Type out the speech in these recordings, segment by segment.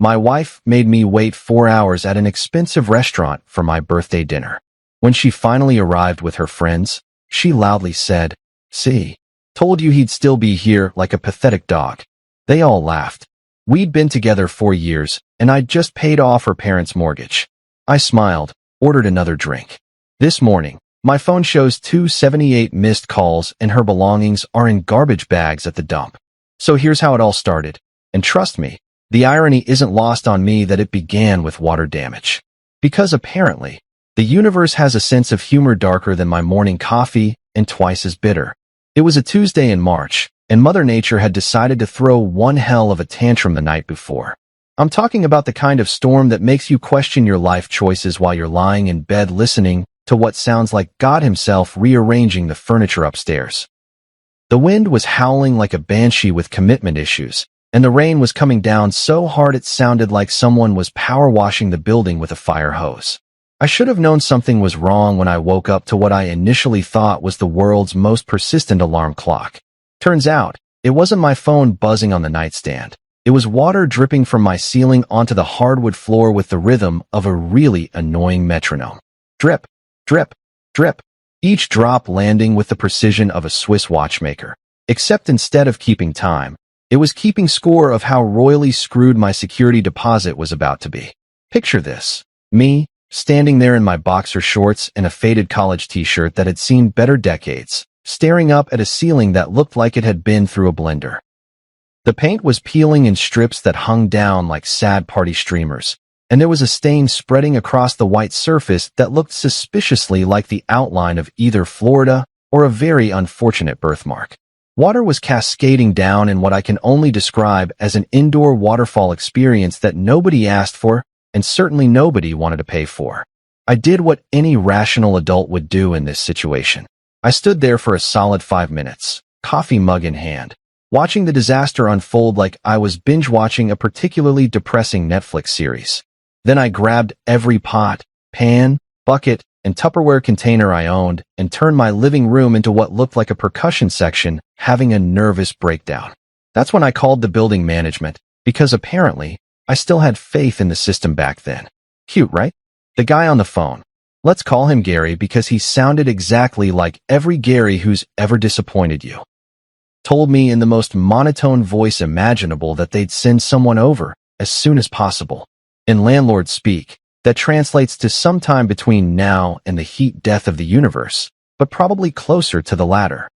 My wife made me wait 4 hours at an expensive restaurant for my birthday dinner. When she finally arrived with her friends, she loudly said, "See, told you he'd still be here like a pathetic dog." They all laughed. We'd been together 4 years, and I'd just paid off her parents' mortgage. I smiled, ordered another drink. This morning, my phone shows 278 missed calls and her belongings are in garbage bags at the dump. So here's how it all started. And trust me, the irony isn't lost on me that it began with water damage. Because apparently, the universe has a sense of humor darker than my morning coffee and twice as bitter. It was a Tuesday in March, and Mother Nature had decided to throw one hell of a tantrum the night before. I'm talking about the kind of storm that makes you question your life choices while you're lying in bed listening to what sounds like God himself rearranging the furniture upstairs. The wind was howling like a banshee with commitment issues, and the rain was coming down so hard it sounded like someone was power washing the building with a fire hose. I should have known something was wrong when I woke up to what I initially thought was the world's most persistent alarm clock. Turns out, it wasn't my phone buzzing on the nightstand. It was water dripping from my ceiling onto the hardwood floor with the rhythm of a really annoying metronome. Drip, drip, drip. Each drop landing with the precision of a Swiss watchmaker. Except instead of keeping time, it was keeping score of how royally screwed my security deposit was about to be. Picture this. Me, standing there in my boxer shorts and a faded college t-shirt that had seen better decades, staring up at a ceiling that looked like it had been through a blender. The paint was peeling in strips that hung down like sad party streamers, and there was a stain spreading across the white surface that looked suspiciously like the outline of either Florida or a very unfortunate birthmark. Water was cascading down in what I can only describe as an indoor waterfall experience that nobody asked for and certainly nobody wanted to pay for. I did what any rational adult would do in this situation. I stood there for a solid 5 minutes, coffee mug in hand, watching the disaster unfold like I was binge-watching a particularly depressing Netflix series. Then I grabbed every pot, pan, bucket, and Tupperware container I owned and turned my living room into what looked like a percussion section, having a nervous breakdown. That's when I called the building management, because apparently, I still had faith in the system back then. Cute, right? The guy on the phone. Let's call him Gary because he sounded exactly like every Gary who's ever disappointed you. Told me in the most monotone voice imaginable that they'd send someone over as soon as possible. In landlord speak, that translates to sometime between now and the heat death of the universe, but probably closer to the latter.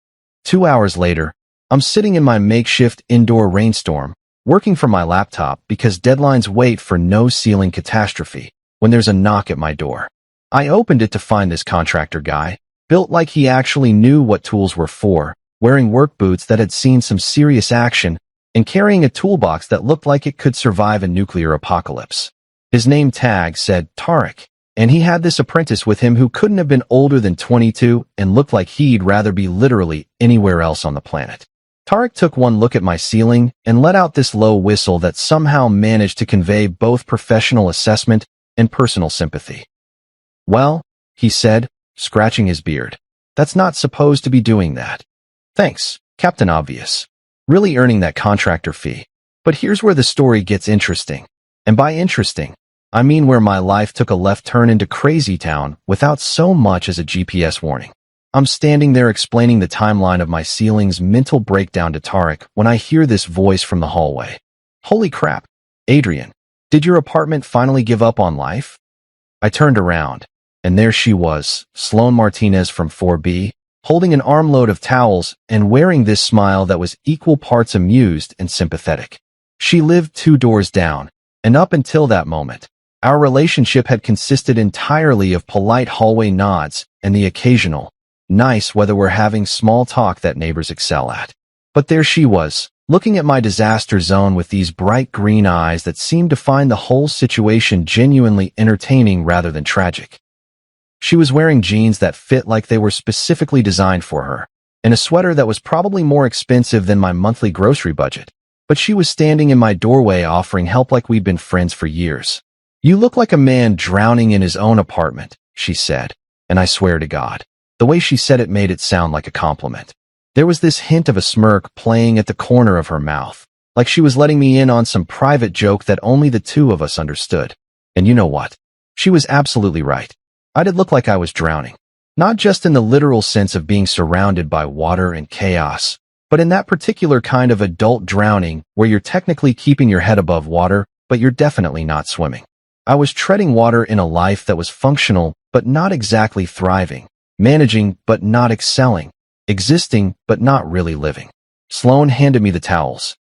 2 hours later, I'm sitting in my makeshift indoor rainstorm, working from my laptop because deadlines wait for no ceiling catastrophe, when there's a knock at my door. I opened it to find this contractor guy, built like he actually knew what tools were for, wearing work boots that had seen some serious action, and carrying a toolbox that looked like it could survive a nuclear apocalypse. His name tag said Tarek, and he had this apprentice with him who couldn't have been older than 22 and looked like he'd rather be literally anywhere else on the planet. Tarek took one look at my ceiling and let out this low whistle that somehow managed to convey both professional assessment and personal sympathy. "Well," he said, scratching his beard, "that's not supposed to be doing that. Thanks, Captain Obvious. Really earning that contractor fee. But here's where the story gets interesting. And by interesting, I mean where my life took a left turn into crazy town without so much as a GPS warning. I'm standing there explaining the timeline of my ceiling's mental breakdown to Tarek when I hear this voice from the hallway. "Holy crap, Adrian, did your apartment finally give up on life?" I turned around, and there she was, Sloan Martinez from 4B, holding an armload of towels and wearing this smile that was equal parts amused and sympathetic. She lived 2 doors down, and up until that moment, our relationship had consisted entirely of polite hallway nods and the occasional, nice whether we're having small talk that neighbors excel at. But there she was, looking at my disaster zone with these bright green eyes that seemed to find the whole situation genuinely entertaining rather than tragic. She was wearing jeans that fit like they were specifically designed for her, and a sweater that was probably more expensive than my monthly grocery budget. But she was standing in my doorway offering help like we'd been friends for years. "You look like a man drowning in his own apartment," she said, and I swear to God, the way she said it made it sound like a compliment. There was this hint of a smirk playing at the corner of her mouth, like she was letting me in on some private joke that only the two of us understood. And you know what? She was absolutely right. I did look like I was drowning. Not just in the literal sense of being surrounded by water and chaos, but in that particular kind of adult drowning where you're technically keeping your head above water, but you're definitely not swimming. I was treading water in a life that was functional, but not exactly thriving, managing, but not excelling, existing, but not really living. Sloan handed me the towels.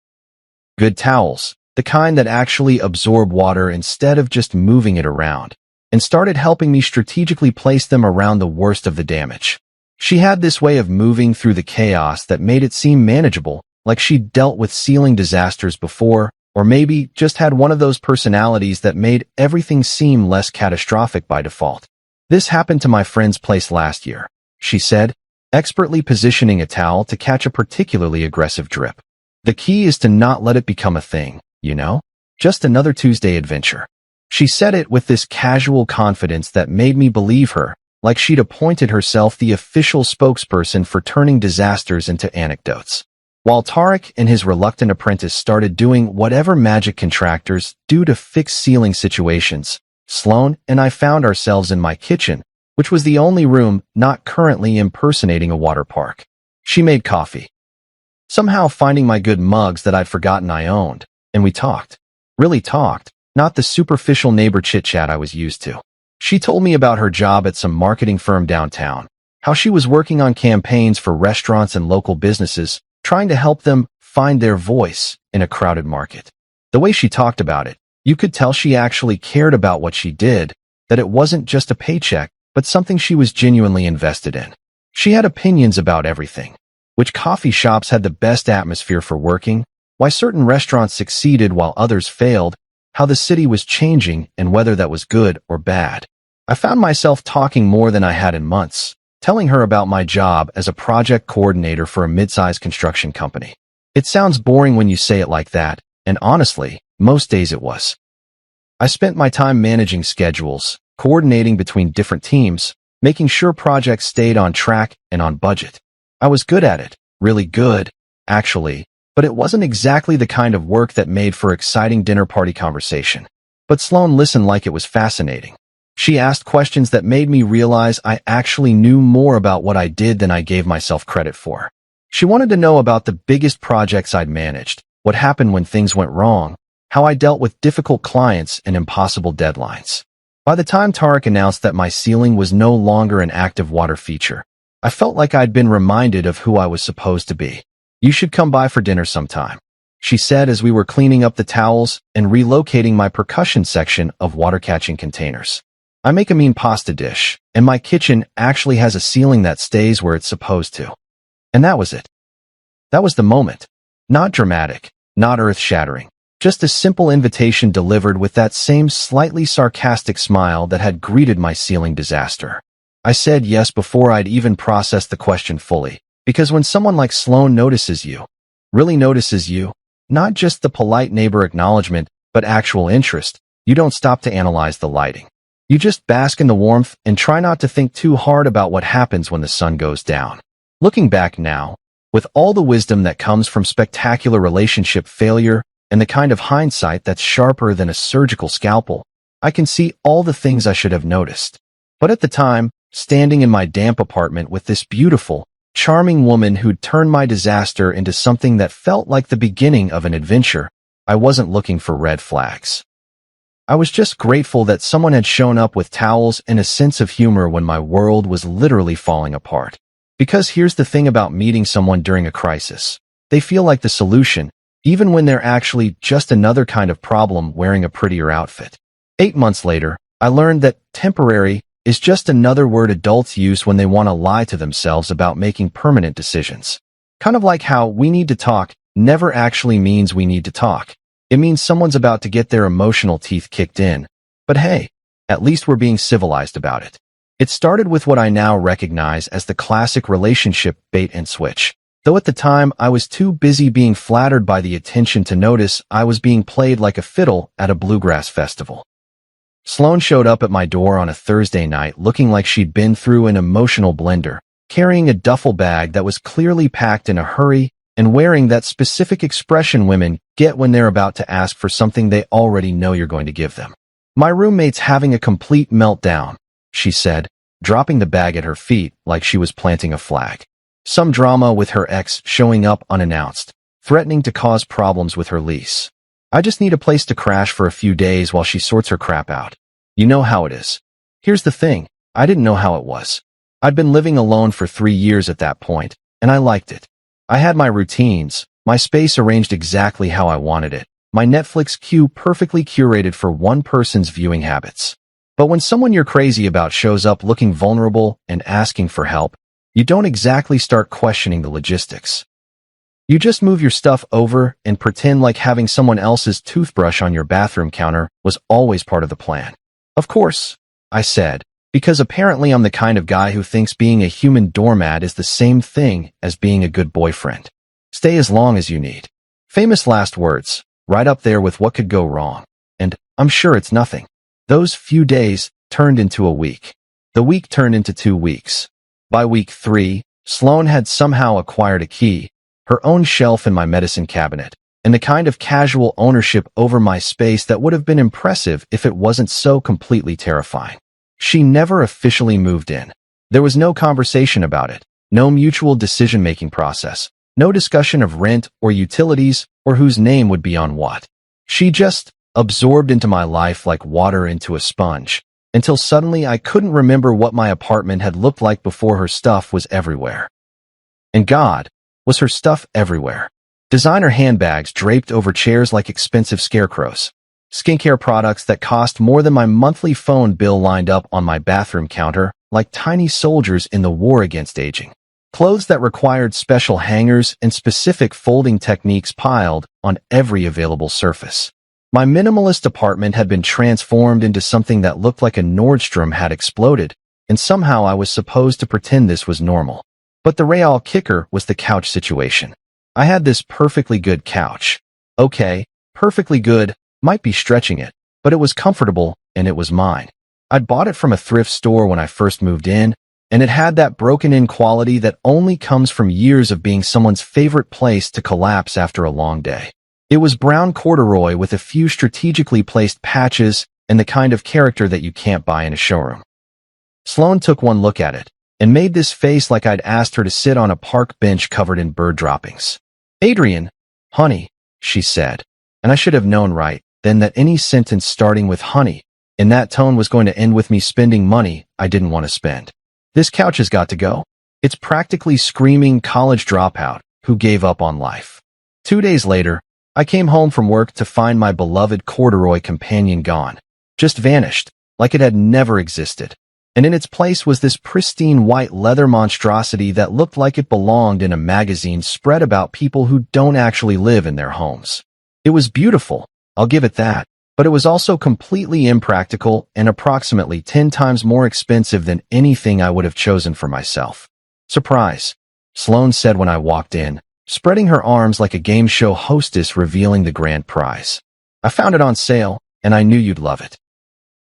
Good towels, the kind that actually absorb water instead of just moving it around, and started helping me strategically place them around the worst of the damage. She had this way of moving through the chaos that made it seem manageable, like she'd dealt with ceiling disasters before, or maybe just had one of those personalities that made everything seem less catastrophic by default. This happened to my friend's place last year, she said, expertly positioning a towel to catch a particularly aggressive drip. The key is to not let it become a thing, you know? Just another Tuesday adventure. She said it with this casual confidence that made me believe her, like she'd appointed herself the official spokesperson for turning disasters into anecdotes. While Tarek and his reluctant apprentice started doing whatever magic contractors do to fix ceiling situations, Sloan and I found ourselves in my kitchen, which was the only room not currently impersonating a water park. She made coffee, somehow finding my good mugs that I'd forgotten I owned, and we talked. Really talked, not the superficial neighbor chit-chat I was used to. She told me about her job at some marketing firm downtown, how she was working on campaigns for restaurants and local businesses, trying to help them find their voice in a crowded market. The way she talked about it, you could tell she actually cared about what she did, that it wasn't just a paycheck, but something she was genuinely invested in. She had opinions about everything. Which coffee shops had the best atmosphere for working, why certain restaurants succeeded while others failed, how the city was changing and whether that was good or bad. I found myself talking more than I had in months, telling her about my job as a project coordinator for a mid-sized construction company. It sounds boring when you say it like that, and honestly, most days it was. I spent my time managing schedules, coordinating between different teams, making sure projects stayed on track and on budget. I was good at it, really good, actually, but it wasn't exactly the kind of work that made for exciting dinner party conversation. But Sloan listened like it was fascinating. She asked questions that made me realize I actually knew more about what I did than I gave myself credit for. She wanted to know about the biggest projects I'd managed, what happened when things went wrong, how I dealt with difficult clients and impossible deadlines. By the time Tarek announced that my ceiling was no longer an active water feature, I felt like I'd been reminded of who I was supposed to be. You should come by for dinner sometime, she said as we were cleaning up the towels and relocating my percussion section of water-catching containers. I make a mean pasta dish, and my kitchen actually has a ceiling that stays where it's supposed to. And that was it. That was the moment. Not dramatic, not earth-shattering, just a simple invitation delivered with that same slightly sarcastic smile that had greeted my ceiling disaster. I said yes before I'd even processed the question fully, because when someone like Sloan notices you, really notices you, not just the polite neighbor acknowledgement, but actual interest, you don't stop to analyze the lighting. You just bask in the warmth and try not to think too hard about what happens when the sun goes down. Looking back now, with all the wisdom that comes from spectacular relationship failure and the kind of hindsight that's sharper than a surgical scalpel, I can see all the things I should have noticed. But at the time, standing in my damp apartment with this beautiful, charming woman who'd turned my disaster into something that felt like the beginning of an adventure, I wasn't looking for red flags. I was just grateful that someone had shown up with towels and a sense of humor when my world was literally falling apart. Because here's the thing about meeting someone during a crisis. They feel like the solution, even when they're actually just another kind of problem wearing a prettier outfit. 8 months later, I learned that temporary is just another word adults use when they want to lie to themselves about making permanent decisions. Kind of like how we need to talk never actually means we need to talk. It means someone's about to get their emotional teeth kicked in. But hey, at least we're being civilized about it. It started with what I now recognize as the classic relationship bait and switch. Though at the time I was too busy being flattered by the attention to notice I was being played like a fiddle at a bluegrass festival. Sloan showed up at my door on a Thursday night looking like she'd been through an emotional blender, carrying a duffel bag that was clearly packed in a hurry and wearing that specific expression women get when they're about to ask for something they already know you're going to give them. My roommate's having a complete meltdown, she said, dropping the bag at her feet like she was planting a flag. Some drama with her ex showing up unannounced, threatening to cause problems with her lease. I just need a place to crash for a few days while she sorts her crap out. You know how it is. Here's the thing, I didn't know how it was. I'd been living alone for 3 years at that point, and I liked it. I had my routines, my space arranged exactly how I wanted it, my Netflix queue perfectly curated for one person's viewing habits. But when someone you're crazy about shows up looking vulnerable and asking for help, you don't exactly start questioning the logistics. You just move your stuff over and pretend like having someone else's toothbrush on your bathroom counter was always part of the plan. Of course, I said, because apparently I'm the kind of guy who thinks being a human doormat is the same thing as being a good boyfriend. Stay as long as you need. Famous last words, right up there with what could go wrong. And I'm sure it's nothing. Those few days turned into a week. The week turned into 2 weeks. By week 3, Sloane had somehow acquired a key, her own shelf in my medicine cabinet, and the kind of casual ownership over my space that would have been impressive if it wasn't so completely terrifying. She never officially moved in. There was no conversation about it, no mutual decision-making process, no discussion of rent or utilities or whose name would be on what. She just absorbed into my life like water into a sponge, until suddenly I couldn't remember what my apartment had looked like before her stuff was everywhere. And God, was her stuff everywhere. Designer handbags draped over chairs like expensive scarecrows. Skincare products that cost more than my monthly phone bill lined up on my bathroom counter like tiny soldiers in the war against aging. Clothes that required special hangers and specific folding techniques piled on every available surface. My minimalist apartment had been transformed into something that looked like a Nordstrom had exploded, and somehow I was supposed to pretend this was normal. But the real kicker was the couch situation. I had this perfectly good couch. Okay, perfectly good might be stretching it, but it was comfortable and it was mine. I'd bought it from a thrift store when I first moved in, and it had that broken-in quality that only comes from years of being someone's favorite place to collapse after a long day. It was brown corduroy with a few strategically placed patches and the kind of character that you can't buy in a showroom. Sloane took one look at it and made this face like I'd asked her to sit on a park bench covered in bird droppings. "Adrian, honey," she said, and I should have known right then that any sentence starting with honey in that tone was going to end with me spending money I didn't want to spend. This couch has got to go. It's practically screaming college dropout who gave up on life. 2 days later, I came home from work to find my beloved corduroy companion gone, just vanished, like it had never existed. And in its place was this pristine white leather monstrosity that looked like it belonged in a magazine spread about people who don't actually live in their homes. It was beautiful, I'll give it that, but it was also completely impractical and approximately 10 times more expensive than anything I would have chosen for myself. "Surprise," Sloane said when I walked in, spreading her arms like a game show hostess revealing the grand prize. "I found it on sale, and I knew you'd love it.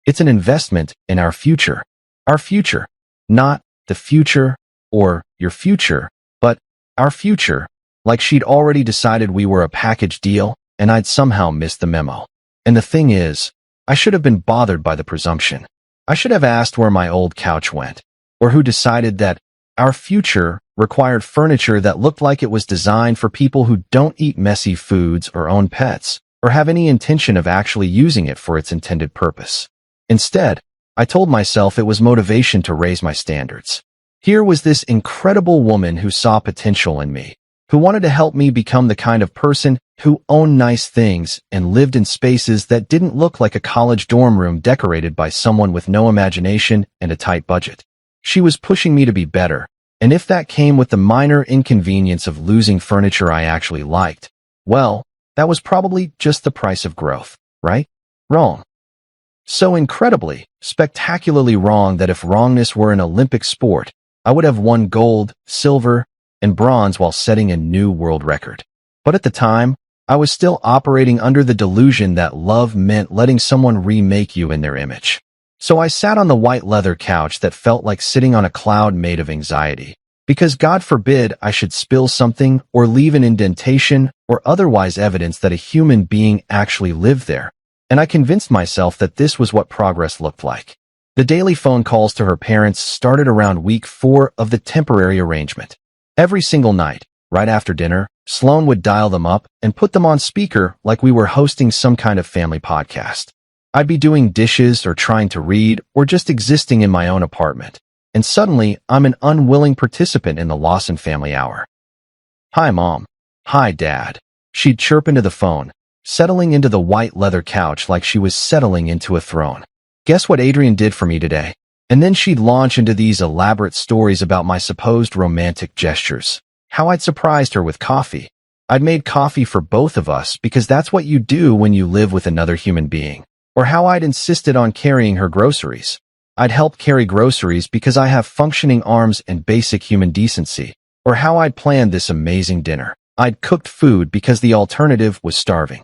It's an investment in our future. Our future. Not the future or your future, but our future." Like she'd already decided we were a package deal, and I'd somehow missed the memo. And the thing is, I should have been bothered by the presumption. I should have asked where my old couch went, or who decided that our future required furniture that looked like it was designed for people who don't eat messy foods or own pets, or have any intention of actually using it for its intended purpose. Instead, I told myself it was motivation to raise my standards. Here was this incredible woman who saw potential in me, who wanted to help me become the kind of person who owned nice things and lived in spaces that didn't look like a college dorm room decorated by someone with no imagination and a tight budget. She was pushing me to be better, and if that came with the minor inconvenience of losing furniture I actually liked, well, that was probably just the price of growth, right? Wrong. So incredibly, spectacularly wrong that if wrongness were an Olympic sport, I would have won gold, silver, and bronze while setting a new world record. But at the time, I was still operating under the delusion that love meant letting someone remake you in their image. So I sat on the white leather couch that felt like sitting on a cloud made of anxiety, Because God forbid I should spill something or leave an indentation or otherwise evidence that a human being actually lived there. And I convinced myself that this was what progress looked like. The daily phone calls to her parents started around week 4 of the temporary arrangement. Every single night, right after dinner, Sloan would dial them up and put them on speaker like we were hosting some kind of family podcast. I'd be doing dishes or trying to read or just existing in my own apartment. And suddenly, I'm an unwilling participant in the Lawson family hour. "Hi, Mom." "Hi, Dad." She'd chirp into the phone, settling into the white leather couch like she was settling into a throne. "Guess what Adrian did for me today?" And then she'd launch into these elaborate stories about my supposed romantic gestures. How I'd surprised her with coffee. I'd made coffee for both of us because that's what you do when you live with another human being. Or how I'd insisted on carrying her groceries. I'd help carry groceries because I have functioning arms and basic human decency. Or how I'd planned this amazing dinner. I'd cooked food because the alternative was starving.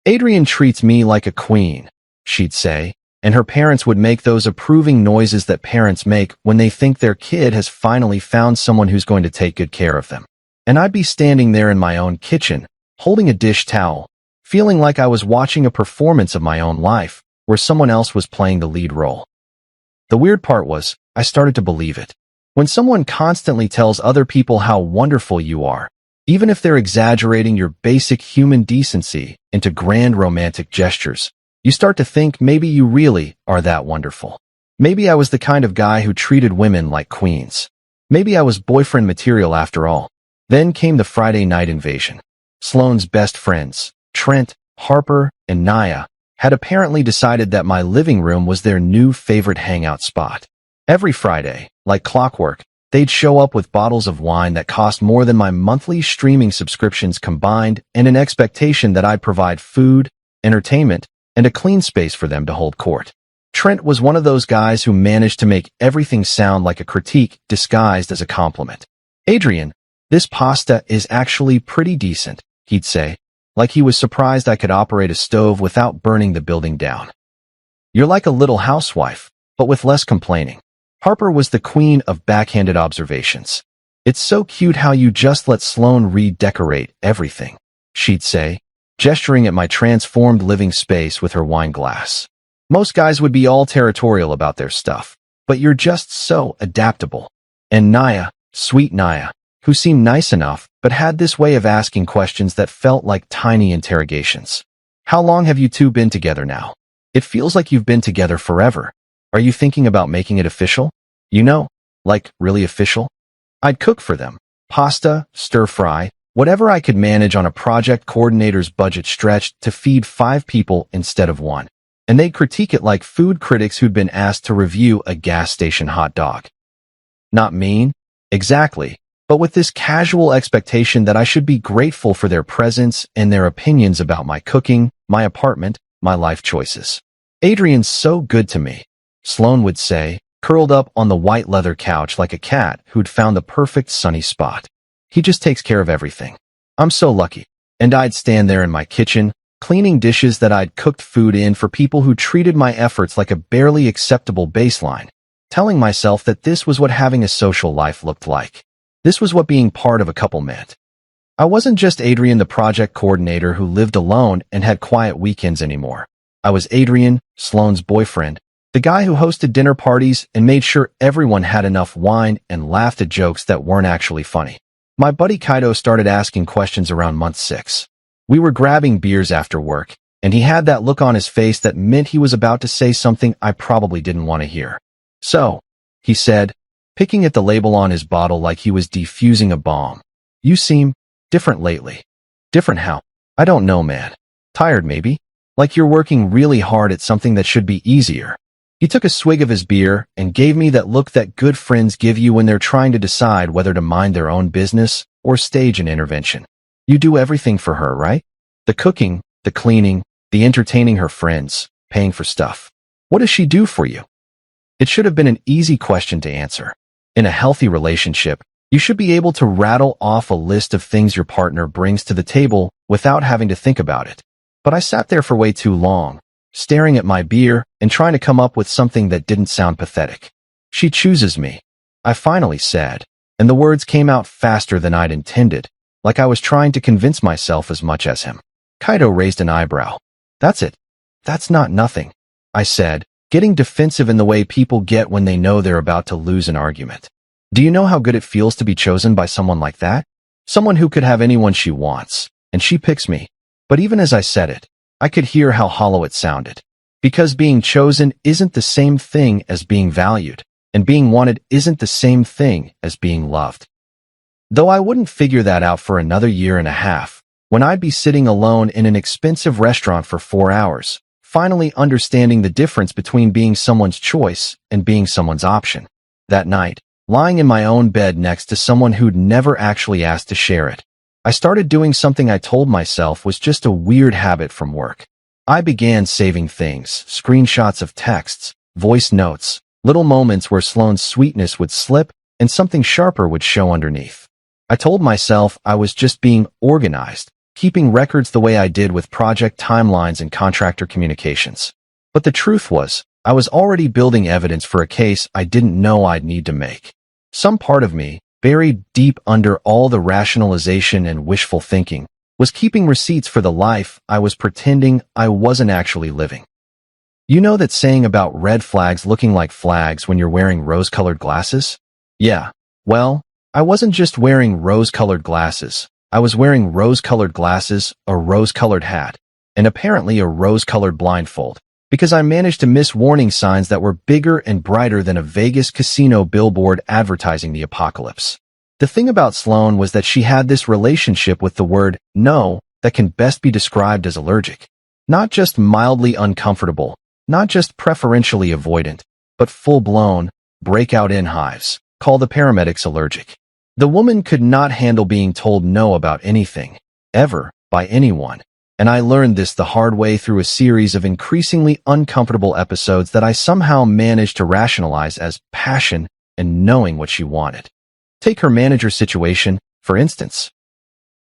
"Adrian treats me like a queen," she'd say, and her parents would make those approving noises that parents make when they think their kid has finally found someone who's going to take good care of them. And I'd be standing there in my own kitchen, holding a dish towel, feeling like I was watching a performance of my own life, where someone else was playing the lead role. The weird part was, I started to believe it. When someone constantly tells other people how wonderful you are, even if they're exaggerating your basic human decency into grand romantic gestures, you start to think maybe you really are that wonderful. Maybe I was the kind of guy who treated women like queens. Maybe I was boyfriend material after all. Then came the Friday night invasion. Sloane's best friends, Trent, Harper, and Naya, had apparently decided that my living room was their new favorite hangout spot. Every Friday, like clockwork, they'd show up with bottles of wine that cost more than my monthly streaming subscriptions combined and an expectation that I'd provide food, entertainment, and a clean space for them to hold court. Trent was one of those guys who managed to make everything sound like a critique disguised as a compliment. "Adrian, this pasta is actually pretty decent," he'd say, like he was surprised I could operate a stove without burning the building down. "You're like a little housewife, but with less complaining." Harper was the queen of backhanded observations. "It's so cute how you just let Sloane redecorate everything," she'd say, gesturing at my transformed living space with her wine glass. "Most guys would be all territorial about their stuff, but you're just so adaptable." And Naya, sweet Naya, who seemed nice enough, but had this way of asking questions that felt like tiny interrogations. "How long have you two been together now? It feels like you've been together forever. Are you thinking about making it official? You know, like really official?" I'd cook for them. Pasta, stir-fry, whatever I could manage on a project coordinator's budget stretched to feed 5 people instead of 1. And they'd critique it like food critics who'd been asked to review a gas station hot dog. Not mean? Exactly. But with this casual expectation that I should be grateful for their presence and their opinions about my cooking, my apartment, my life choices. "Adrian's so good to me," Sloane would say, curled up on the white leather couch like a cat who'd found the perfect sunny spot. "He just takes care of everything. I'm so lucky." And I'd stand there in my kitchen, cleaning dishes that I'd cooked food in for people who treated my efforts like a barely acceptable baseline, telling myself that this was what having a social life looked like. This was what being part of a couple meant. I wasn't just Adrian, the project coordinator who lived alone and had quiet weekends anymore. I was Adrian, Sloane's boyfriend, the guy who hosted dinner parties and made sure everyone had enough wine and laughed at jokes that weren't actually funny. My buddy Kaido started asking questions around month 6. We were grabbing beers after work, and he had that look on his face that meant he was about to say something I probably didn't want to hear. "So," he said, picking at the label on his bottle like he was defusing a bomb, "you seem different lately." "Different how?" "I don't know, man. Tired, maybe? Like you're working really hard at something that should be easier." He took a swig of his beer and gave me that look that good friends give you when they're trying to decide whether to mind their own business or stage an intervention. "You do everything for her, right? The cooking, the cleaning, the entertaining her friends, paying for stuff. What does she do for you?" It should have been an easy question to answer. In a healthy relationship, you should be able to rattle off a list of things your partner brings to the table without having to think about it. But I sat there for way too long, staring at my beer and trying to come up with something that didn't sound pathetic. "She chooses me," I finally said. and the words came out faster than I'd intended, like I was trying to convince myself as much as him. Kaido raised an eyebrow. That's it. That's not nothing, I said, getting defensive in the way people get when they know they're about to lose an argument. Do you know how good it feels to be chosen by someone like that? Someone who could have anyone she wants, and she picks me. But even as I said it, I could hear how hollow it sounded. Because being chosen isn't the same thing as being valued, and being wanted isn't the same thing as being loved. Though I wouldn't figure that out for another year and a half, when I'd be sitting alone in an expensive restaurant for 4 hours, finally understanding the difference between being someone's choice and being someone's option. That night, lying in my own bed next to someone who'd never actually asked to share it, I started doing something I told myself was just a weird habit from work. I began saving things, screenshots of texts, voice notes, little moments where Sloane's sweetness would slip and something sharper would show underneath. I told myself I was just being organized, keeping records the way I did with project timelines and contractor communications. But the truth was, I was already building evidence for a case I didn't know I'd need to make. Some part of me, buried deep under all the rationalization and wishful thinking, was keeping receipts for the life I was pretending I wasn't actually living. You know that saying about red flags looking like flags when you're wearing rose-colored glasses? Yeah, well, I wasn't just wearing rose-colored glasses. I was wearing rose-colored glasses, a rose-colored hat, and apparently a rose-colored blindfold, because I managed to miss warning signs that were bigger and brighter than a Vegas casino billboard advertising the apocalypse. The thing about Sloane was that she had this relationship with the word no that can best be described as allergic. Not just mildly uncomfortable, not just preferentially avoidant, but full-blown, breakout-in hives. Call the paramedics allergic. The woman could not handle being told no about anything, ever, by anyone. And I learned this the hard way through a series of increasingly uncomfortable episodes that I somehow managed to rationalize as passion and knowing what she wanted. Take her manager situation, for instance.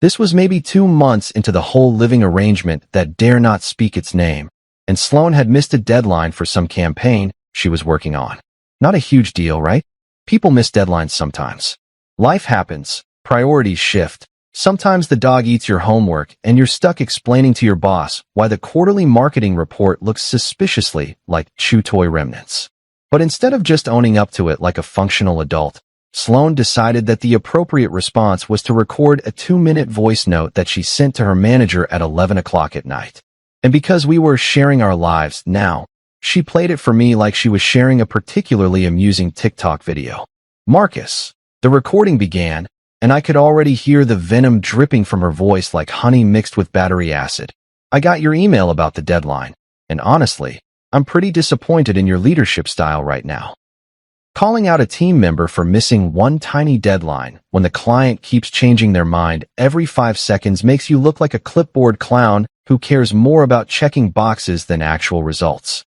This was maybe 2 months into the whole living arrangement that dare not speak its name, and Sloane had missed a deadline for some campaign she was working on. Not a huge deal, right? People miss deadlines sometimes. Life happens, priorities shift. Sometimes the dog eats your homework and you're stuck explaining to your boss why the quarterly marketing report looks suspiciously like chew toy remnants. But instead of just owning up to it like a functional adult, Sloane decided that the appropriate response was to record a 2-minute voice note that she sent to her manager at 11 o'clock at night. And because we were sharing our lives now, she played it for me like she was sharing a particularly amusing TikTok video. Marcus. The recording began, and I could already hear the venom dripping from her voice like honey mixed with battery acid. I got your email about the deadline, and honestly, I'm pretty disappointed in your leadership style right now. Calling out a team member for missing one tiny deadline when the client keeps changing their mind every 5 seconds makes you look like a clipboard clown who cares more about checking boxes than actual results.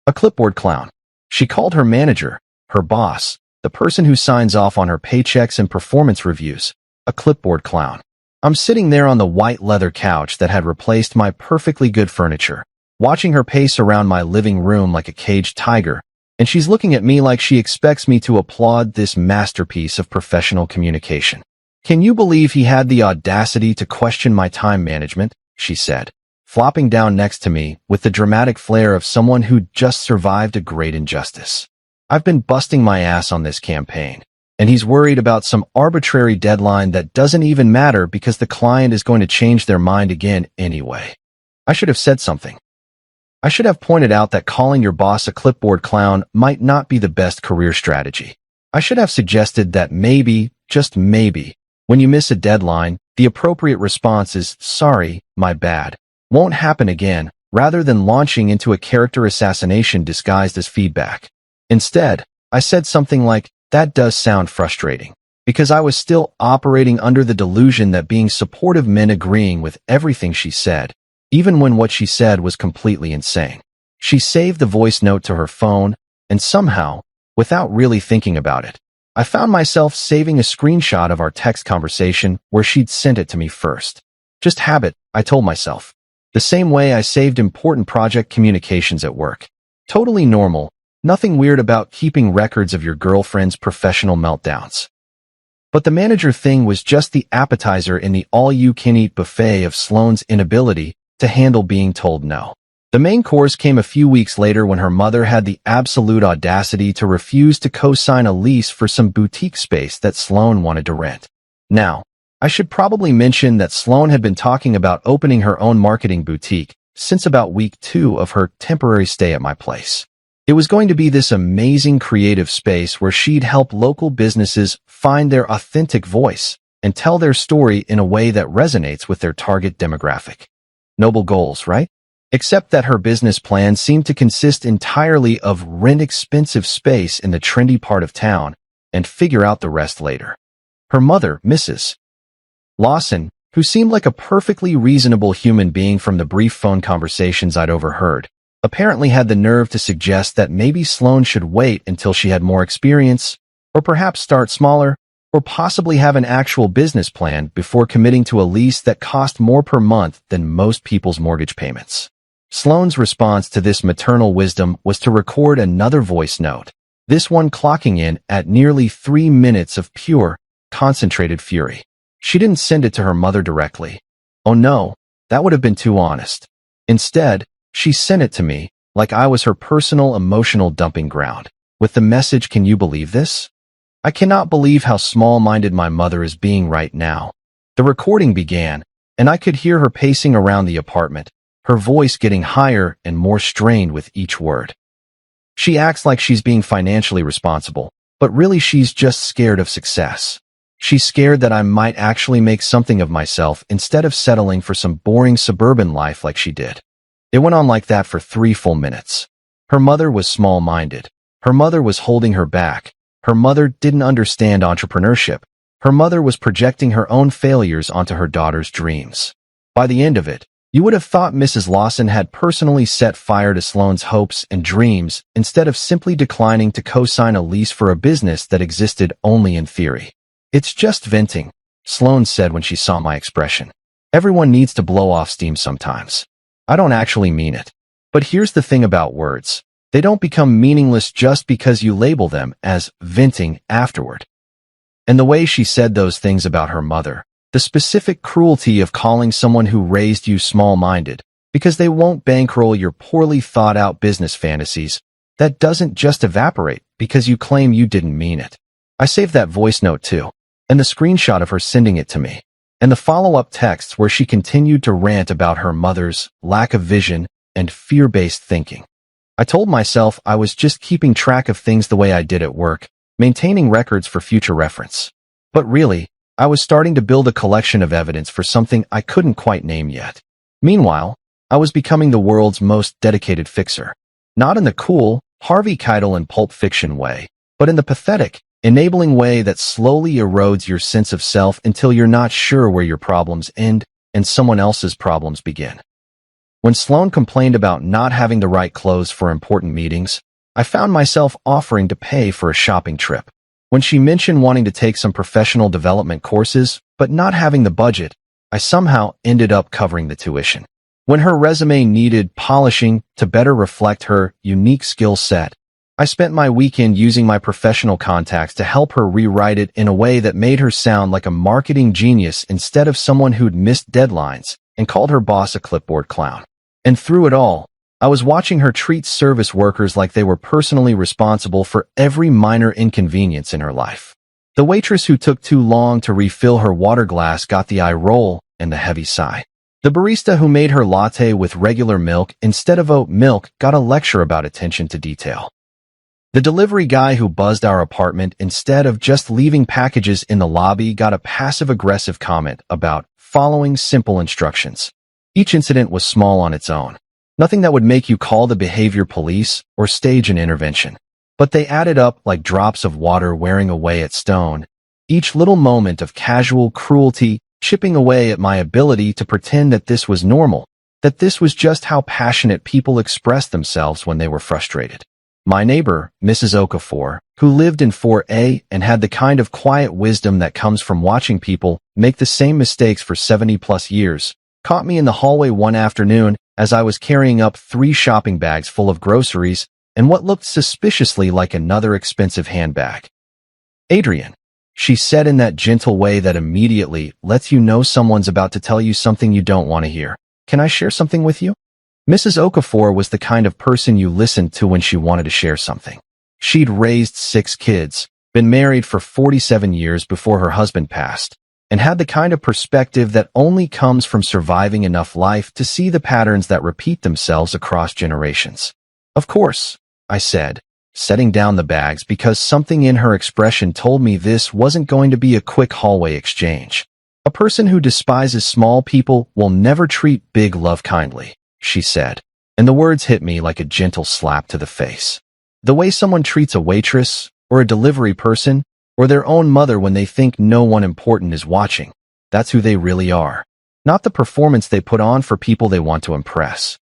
A clipboard clown. She called her manager, her boss, the person who signs off on her paychecks and performance reviews, a clipboard clown. I'm sitting there on the white leather couch that had replaced my perfectly good furniture, watching her pace around my living room like a caged tiger, and she's looking at me like she expects me to applaud this masterpiece of professional communication. Can you believe he had the audacity to question my time management? She said, flopping down next to me with the dramatic flair of someone who'd just survived a great injustice. I've been busting my ass on this campaign, and he's worried about some arbitrary deadline that doesn't even matter because the client is going to change their mind again anyway. I should have said something. I should have pointed out that calling your boss a clipboard clown might not be the best career strategy. I should have suggested that maybe, just maybe, when you miss a deadline, the appropriate response is, sorry, my bad, won't happen again, rather than launching into a character assassination disguised as feedback. Instead, I said something like, that does sound frustrating, because I was still operating under the delusion that being supportive meant agreeing with everything she said, even when what she said was completely insane. She saved the voice note to her phone, and somehow, without really thinking about it, I found myself saving a screenshot of our text conversation where she'd sent it to me first. Just habit, I told myself. The same way I saved important project communications at work. Totally normal. Nothing weird about keeping records of your girlfriend's professional meltdowns. But the manager thing was just the appetizer in the all-you-can-eat buffet of Sloane's inability to handle being told no. The main course came a few weeks later when her mother had the absolute audacity to refuse to co-sign a lease for some boutique space that Sloane wanted to rent. Now, I should probably mention that Sloane had been talking about opening her own marketing boutique since about week 2 of her temporary stay at my place. It was going to be this amazing creative space where she'd help local businesses find their authentic voice and tell their story in a way that resonates with their target demographic. Noble goals, right? Except that her business plan seemed to consist entirely of rent expensive space in the trendy part of town and figure out the rest later. Her mother, Mrs. Lawson, who seemed like a perfectly reasonable human being from the brief phone conversations I'd overheard, apparently had the nerve to suggest that maybe Sloane should wait until she had more experience, or perhaps start smaller, or possibly have an actual business plan before committing to a lease that cost more per month than most people's mortgage payments. Sloane's response to this maternal wisdom was to record another voice note, this one clocking in at nearly 3 minutes of pure, concentrated fury. She didn't send it to her mother directly. Oh no, that would have been too honest. Instead, she sent it to me, like I was her personal emotional dumping ground, with the message, "Can you believe this? I cannot believe how small-minded my mother is being right now." The recording began, and I could hear her pacing around the apartment, her voice getting higher and more strained with each word. She acts like she's being financially responsible, but really she's just scared of success. She's scared that I might actually make something of myself instead of settling for some boring suburban life like she did. It went on like that for 3 full minutes. Her mother was small-minded. Her mother was holding her back. Her mother didn't understand entrepreneurship. Her mother was projecting her own failures onto her daughter's dreams. By the end of it, you would have thought Mrs. Lawson had personally set fire to Sloane's hopes and dreams instead of simply declining to co-sign a lease for a business that existed only in theory. "It's just venting," Sloane said when she saw my expression. "Everyone needs to blow off steam sometimes. I don't actually mean it. But here's the thing about words. They don't become meaningless just because you label them as venting afterward." And the way she said those things about her mother, the specific cruelty of calling someone who raised you small-minded because they won't bankroll your poorly thought-out business fantasies, that doesn't just evaporate because you claim you didn't mean it. I saved that voice note too, and the screenshot of her sending it to me, and the follow-up texts where she continued to rant about her mother's lack of vision and fear-based thinking. I told myself I was just keeping track of things the way I did at work, maintaining records for future reference. But really, I was starting to build a collection of evidence for something I couldn't quite name yet. Meanwhile, I was becoming the world's most dedicated fixer. Not in the cool, Harvey Keitel and Pulp Fiction way, but in the pathetic, enabling way that slowly erodes your sense of self until you're not sure where your problems end and someone else's problems begin. When Sloane complained about not having the right clothes for important meetings, I found myself offering to pay for a shopping trip. When she mentioned wanting to take some professional development courses, but not having the budget, I somehow ended up covering the tuition. When her resume needed polishing to better reflect her unique skill set, I spent my weekend using my professional contacts to help her rewrite it in a way that made her sound like a marketing genius instead of someone who'd missed deadlines and called her boss a clipboard clown. And through it all, I was watching her treat service workers like they were personally responsible for every minor inconvenience in her life. The waitress who took too long to refill her water glass got the eye roll and the heavy sigh. The barista who made her latte with regular milk instead of oat milk got a lecture about attention to detail. The delivery guy who buzzed our apartment instead of just leaving packages in the lobby got a passive-aggressive comment about following simple instructions. Each incident was small on its own. Nothing that would make you call the behavior police or stage an intervention. But they added up like drops of water wearing away at stone. Each little moment of casual cruelty chipping away at my ability to pretend that this was normal, that this was just how passionate people expressed themselves when they were frustrated. My neighbor, Mrs. Okafor, who lived in 4A and had the kind of quiet wisdom that comes from watching people make the same mistakes for 70-plus years, caught me in the hallway one afternoon as I was carrying up 3 shopping bags full of groceries and what looked suspiciously like another expensive handbag. "Adrian," she said in that gentle way that immediately lets you know someone's about to tell you something you don't want to hear. Can I share something with you? Mrs. Okafor was the kind of person you listened to when she wanted to share something. She'd raised 6 kids, been married for 47 years before her husband passed, and had the kind of perspective that only comes from surviving enough life to see the patterns that repeat themselves across generations. Of course, I said, setting down the bags because something in her expression told me this wasn't going to be a quick hallway exchange. A person who despises small people will never treat big love kindly, she said, and the words hit me like a gentle slap to the face. The way someone treats a waitress, or a delivery person, or their own mother when they think no one important is watching, that's who they really are, not the performance they put on for people they want to impress.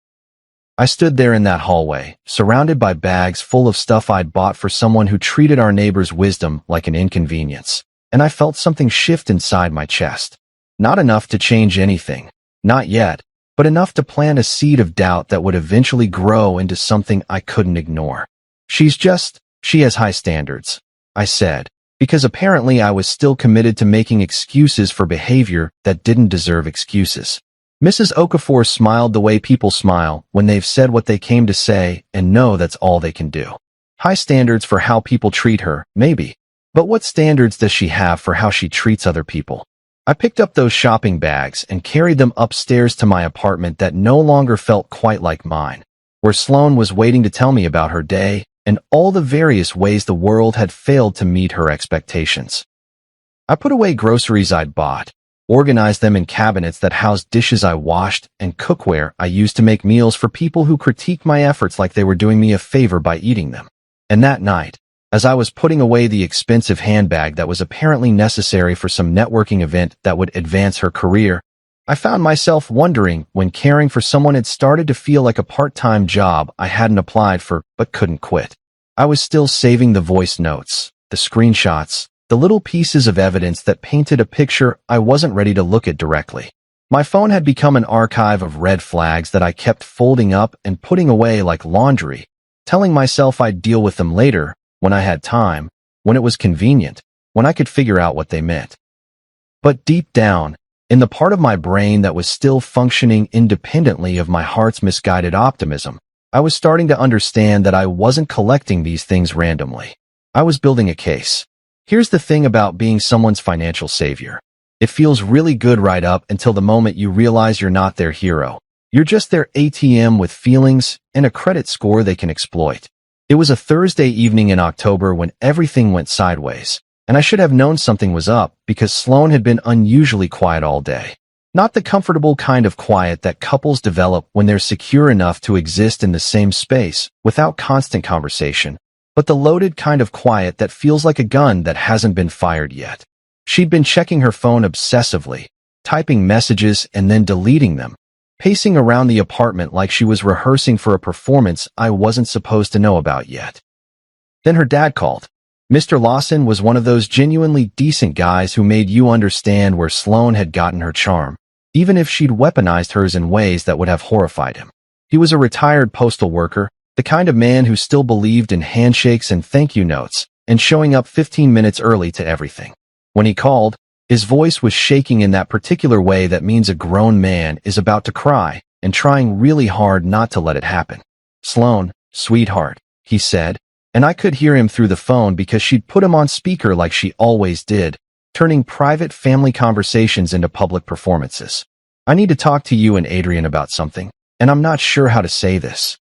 I stood there in that hallway, surrounded by bags full of stuff I'd bought for someone who treated our neighbor's wisdom like an inconvenience, and I felt something shift inside my chest. Not enough to change anything, not yet, but enough to plant a seed of doubt that would eventually grow into something I couldn't ignore. She has high standards, I said, because apparently I was still committed to making excuses for behavior that didn't deserve excuses. Mrs. Okafor smiled the way people smile when they've said what they came to say and know that's all they can do. High standards for how people treat her, maybe. But what standards does she have for how she treats other people? I picked up those shopping bags and carried them upstairs to my apartment that no longer felt quite like mine, where Sloane was waiting to tell me about her day and all the various ways the world had failed to meet her expectations. I put away groceries I'd bought, organized them in cabinets that housed dishes I washed and cookware I used to make meals for people who critiqued my efforts like they were doing me a favor by eating them. And that night, as I was putting away the expensive handbag that was apparently necessary for some networking event that would advance her career, I found myself wondering when caring for someone had started to feel like a part-time job I hadn't applied for but couldn't quit. I was still saving the voice notes, the screenshots, the little pieces of evidence that painted a picture I wasn't ready to look at directly. My phone had become an archive of red flags that I kept folding up and putting away like laundry, telling myself I'd deal with them later, when I had time, when it was convenient, when I could figure out what they meant. But deep down, in the part of my brain that was still functioning independently of my heart's misguided optimism, I was starting to understand that I wasn't collecting these things randomly. I was building a case. Here's the thing about being someone's financial savior. It feels really good right up until the moment you realize you're not their hero. You're just their ATM with feelings and a credit score they can exploit. It was a Thursday evening in October when everything went sideways, and I should have known something was up because Sloane had been unusually quiet all day. Not the comfortable kind of quiet that couples develop when they're secure enough to exist in the same space without constant conversation, but the loaded kind of quiet that feels like a gun that hasn't been fired yet. She'd been checking her phone obsessively, typing messages and then deleting them, pacing around the apartment like she was rehearsing for a performance I wasn't supposed to know about yet. Then her dad called. Mr. Lawson was one of those genuinely decent guys who made you understand where Sloane had gotten her charm, even if she'd weaponized hers in ways that would have horrified him. He was a retired postal worker, the kind of man who still believed in handshakes and thank you notes, and showing up 15 minutes early to everything. When he called, his voice was shaking in that particular way that means a grown man is about to cry and trying really hard not to let it happen. "Sloane, sweetheart," he said, and I could hear him through the phone because she'd put him on speaker like she always did, turning private family conversations into public performances. "I need to talk to you and Adrian about something, and I'm not sure how to say this."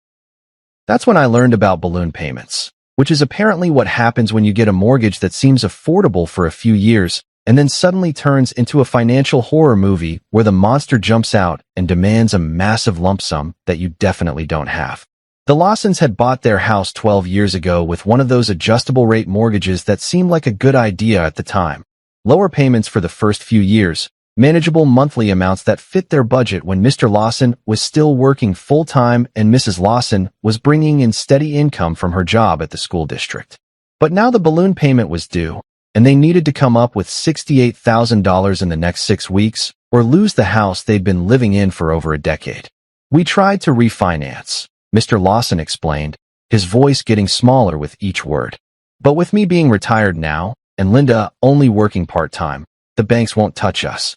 That's when I learned about balloon payments, which is apparently what happens when you get a mortgage that seems affordable for a few years and then suddenly turns into a financial horror movie where the monster jumps out and demands a massive lump sum that you definitely don't have. The Lawsons had bought their house 12 years ago with one of those adjustable rate mortgages that seemed like a good idea at the time. Lower payments for the first few years, manageable monthly amounts that fit their budget when Mr. Lawson was still working full-time and Mrs. Lawson was bringing in steady income from her job at the school district. But now the balloon payment was due, and they needed to come up with $68,000 in the next 6 weeks or lose the house they'd been living in for over a decade. "We tried to refinance," Mr. Lawson explained, his voice getting smaller with each word. "But with me being retired now, and Linda only working part-time. The banks won't touch us.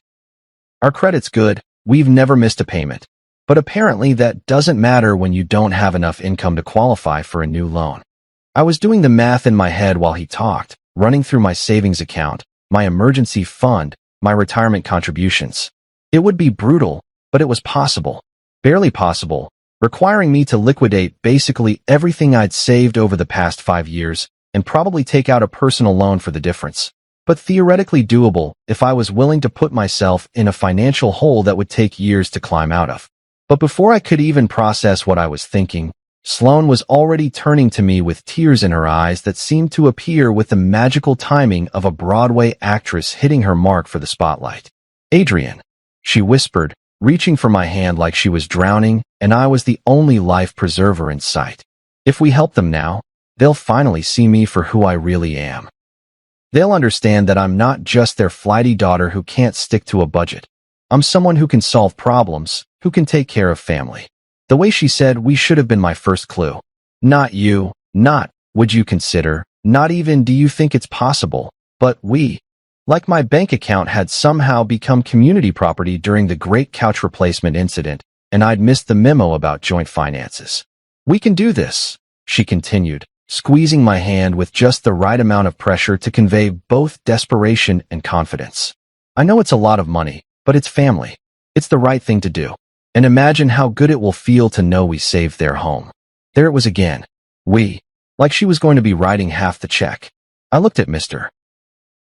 Our credit's good. We've never missed a payment. But apparently that doesn't matter when you don't have enough income to qualify for a new loan. I was doing the math in my head while he talked, running through my savings account, my emergency fund, my retirement contributions. It would be brutal, but it was possible. Barely possible, requiring me to liquidate basically everything I'd saved over the past 5 years and probably take out a personal loan for the difference. But theoretically doable if I was willing to put myself in a financial hole that would take years to climb out of. But before I could even process what I was thinking, Sloane was already turning to me with tears in her eyes that seemed to appear with the magical timing of a Broadway actress hitting her mark for the spotlight. "Adrian," she whispered, reaching for my hand like she was drowning and I was the only life preserver in sight. "If we help them now, they'll finally see me for who I really am. They'll understand that I'm not just their flighty daughter who can't stick to a budget. I'm someone who can solve problems, who can take care of family." The way she said "we" should have been my first clue. Not you, not "would you consider," not even "do you think it's possible," but "we." Like my bank account had somehow become community property during the Great Couch Replacement incident, and I'd missed the memo about joint finances. "We can do this," she continued, squeezing my hand with just the right amount of pressure to convey both desperation and confidence. "I know it's a lot of money, but it's family. It's the right thing to do. And imagine how good it will feel to know we saved their home." There it was again. "We." Like she was going to be writing half the check. I looked at Mr.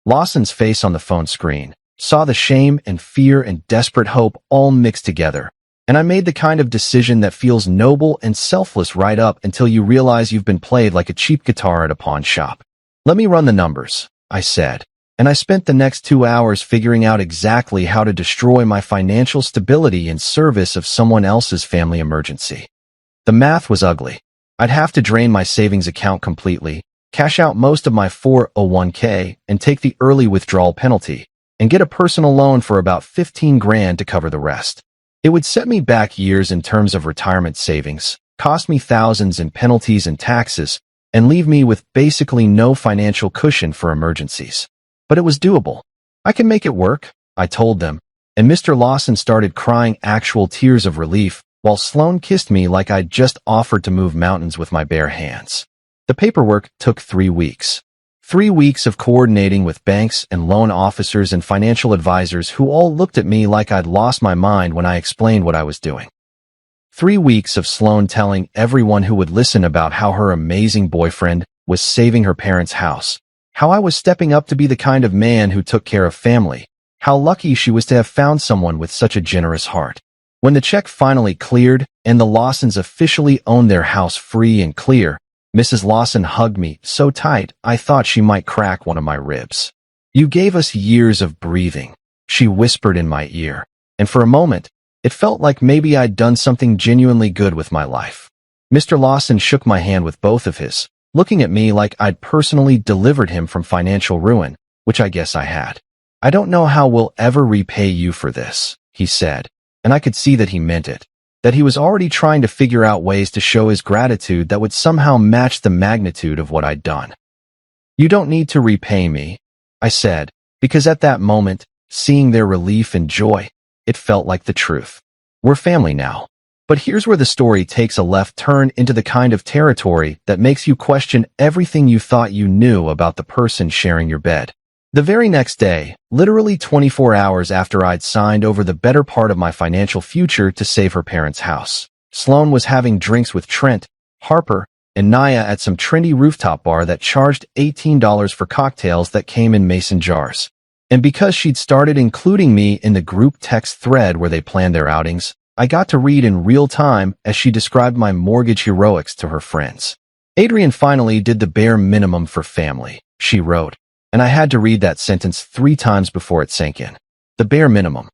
Lawson's face on the phone screen, saw the shame and fear and desperate hope all mixed together, and I made the kind of decision that feels noble and selfless right up until you realize you've been played like a cheap guitar at a pawn shop. "Let me run the numbers," I said, and I spent the next 2 hours figuring out exactly how to destroy my financial stability in service of someone else's family emergency. The math was ugly. I'd have to drain my savings account completely, cash out most of my 401k, and take the early withdrawal penalty, and get a personal loan for about 15 grand to cover the rest. It would set me back years in terms of retirement savings, cost me thousands in penalties and taxes, and leave me with basically no financial cushion for emergencies. But it was doable. "I can make it work," I told them, and Mr. Lawson started crying actual tears of relief, while Sloane kissed me like I'd just offered to move mountains with my bare hands. The paperwork took 3 weeks. 3 weeks of coordinating with banks and loan officers and financial advisors who all looked at me like I'd lost my mind when I explained what I was doing. 3 weeks of Sloane telling everyone who would listen about how her amazing boyfriend was saving her parents' house, how I was stepping up to be the kind of man who took care of family, how lucky she was to have found someone with such a generous heart. When the check finally cleared and the Lawsons officially owned their house free and clear, Mrs. Lawson hugged me so tight I thought she might crack one of my ribs. "You gave us years of breathing," she whispered in my ear, and for a moment, it felt like maybe I'd done something genuinely good with my life. Mr. Lawson shook my hand with both of his, looking at me like I'd personally delivered him from financial ruin, which I guess I had. "I don't know how we'll ever repay you for this," he said, and I could see that he meant it, that he was already trying to figure out ways to show his gratitude that would somehow match the magnitude of what I'd done. "You don't need to repay me," I said, because at that moment, seeing their relief and joy, it felt like the truth. "We're family now." But here's where the story takes a left turn into the kind of territory that makes you question everything you thought you knew about the person sharing your bed. The very next day, literally 24 hours after I'd signed over the better part of my financial future to save her parents' house, Sloane was having drinks with Trent, Harper, and Naya at some trendy rooftop bar that charged $18 for cocktails that came in mason jars. And because she'd started including me in the group text thread where they planned their outings, I got to read in real time as she described my mortgage heroics to her friends. "Adrian finally did the bare minimum for family," she wrote, and I had to read that sentence 3 times before it sank in. The bare minimum.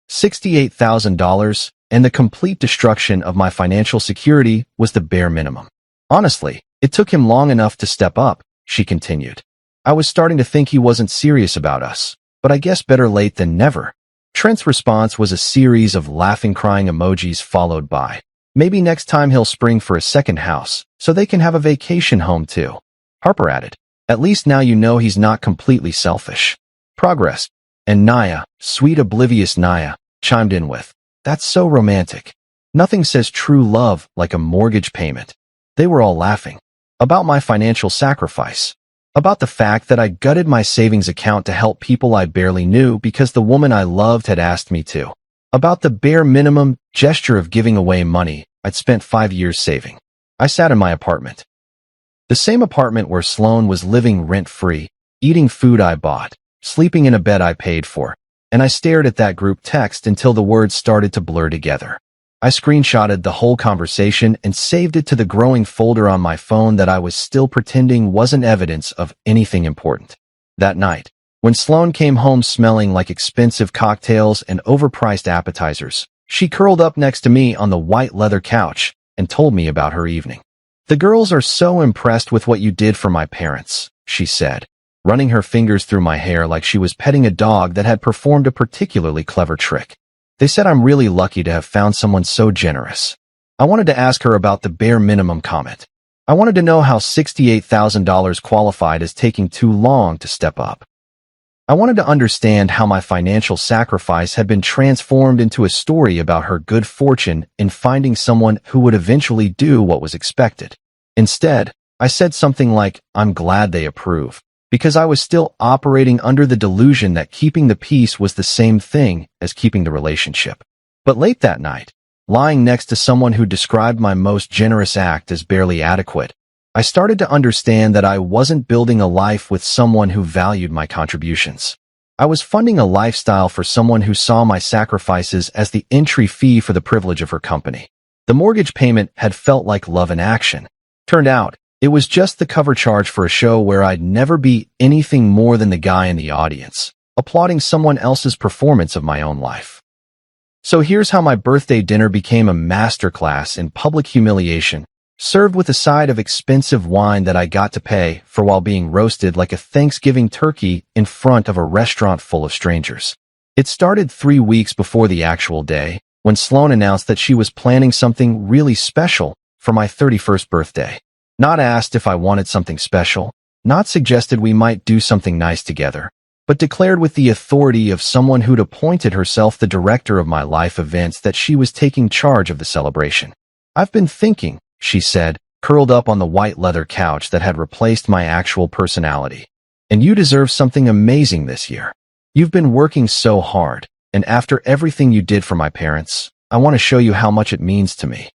$68,000, and the complete destruction of my financial security was the bare minimum. "Honestly, it took him long enough to step up," she continued. "I was starting to think he wasn't serious about us, but I guess better late than never." Trent's response was a series of laughing crying emojis followed by, "Maybe next time he'll spring for a second house, so they can have a vacation home too." Harper added, At least now you know he's not completely selfish. Progress. And Naya, sweet oblivious Naya, chimed in with, "That's so romantic. Nothing says true love like a mortgage payment." They were all laughing. About my financial sacrifice. About the fact that I gutted my savings account to help people I barely knew because the woman I loved had asked me to. About the bare minimum gesture of giving away money I'd spent 5 years saving. I sat in my apartment. The same apartment where Sloane was living rent-free, eating food I bought, sleeping in a bed I paid for, and I stared at that group text until the words started to blur together. I screenshotted the whole conversation and saved it to the growing folder on my phone that I was still pretending wasn't evidence of anything important. That night, when Sloane came home smelling like expensive cocktails and overpriced appetizers, she curled up next to me on the white leather couch and told me about her evening. "The girls are so impressed with what you did for my parents," she said, running her fingers through my hair like she was petting a dog that had performed a particularly clever trick. "They said I'm really lucky to have found someone so generous." I wanted to ask her about the bare minimum comment. I wanted to know how $68,000 qualified as taking too long to step up. I wanted to understand how my financial sacrifice had been transformed into a story about her good fortune in finding someone who would eventually do what was expected. Instead, I said something like, "I'm glad they approve," because I was still operating under the delusion that keeping the peace was the same thing as keeping the relationship. But late that night, lying next to someone who described my most generous act as barely adequate, I started to understand that I wasn't building a life with someone who valued my contributions. I was funding a lifestyle for someone who saw my sacrifices as the entry fee for the privilege of her company. The mortgage payment had felt like love in action. Turned out, it was just the cover charge for a show where I'd never be anything more than the guy in the audience, applauding someone else's performance of my own life. So here's how my birthday dinner became a masterclass in public humiliation, served with a side of expensive wine that I got to pay for while being roasted like a Thanksgiving turkey in front of a restaurant full of strangers. It started 3 weeks before the actual day, when Sloane announced that she was planning something really special for my 31st birthday. Not asked if I wanted something special, not suggested we might do something nice together, but declared with the authority of someone who'd appointed herself the director of my life events that she was taking charge of the celebration. "I've been thinking," she said, curled up on the white leather couch that had replaced my actual personality. "And you deserve something amazing this year. You've been working so hard, and after everything you did for my parents, I want to show you how much it means to me."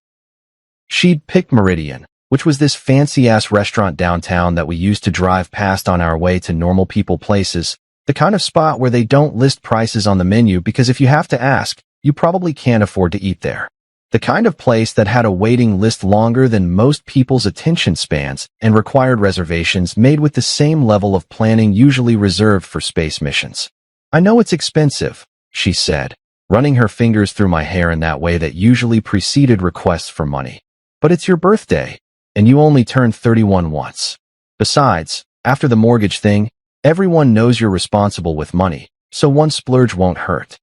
She'd picked Meridian, which was this fancy-ass restaurant downtown that we used to drive past on our way to normal people places, the kind of spot where they don't list prices on the menu because if you have to ask, you probably can't afford to eat there. The kind of place that had a waiting list longer than most people's attention spans and required reservations made with the same level of planning usually reserved for space missions. "I know it's expensive," she said, running her fingers through my hair in that way that usually preceded requests for money. "But it's your birthday, and you only turned 31 once. Besides, after the mortgage thing, everyone knows you're responsible with money, so one splurge won't hurt."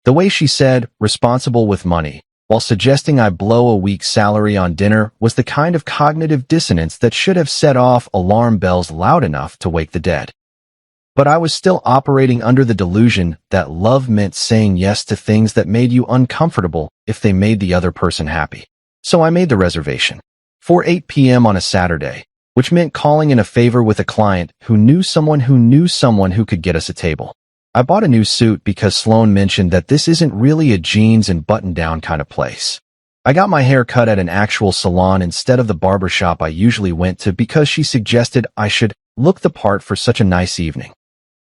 The way she said, "responsible with money," while suggesting I blow a week's salary on dinner was the kind of cognitive dissonance that should have set off alarm bells loud enough to wake the dead. But I was still operating under the delusion that love meant saying yes to things that made you uncomfortable if they made the other person happy. So I made the reservation for 8 p.m. on a Saturday, which meant calling in a favor with a client who knew someone who could get us a table. I bought a new suit because Sloane mentioned that this isn't really a jeans and button-down kind of place. I got my hair cut at an actual salon instead of the barber shop I usually went to because she suggested I should look the part for such a nice evening.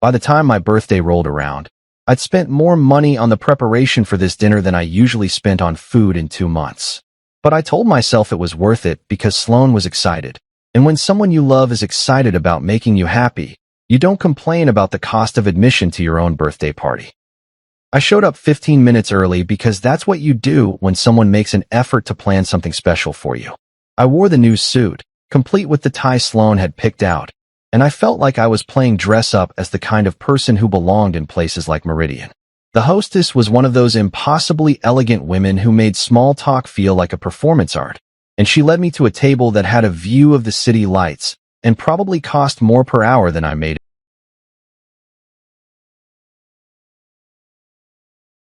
By the time my birthday rolled around, I'd spent more money on the preparation for this dinner than I usually spent on food in 2 months. But I told myself it was worth it because Sloane was excited. And when someone you love is excited about making you happy, you don't complain about the cost of admission to your own birthday party. I showed up 15 minutes early because that's what you do when someone makes an effort to plan something special for you. I wore the new suit, complete with the tie Sloane had picked out, and I felt like I was playing dress-up as the kind of person who belonged in places like Meridian. The hostess was one of those impossibly elegant women who made small talk feel like a performance art, and she led me to a table that had a view of the city lights, and probably cost more per hour than I made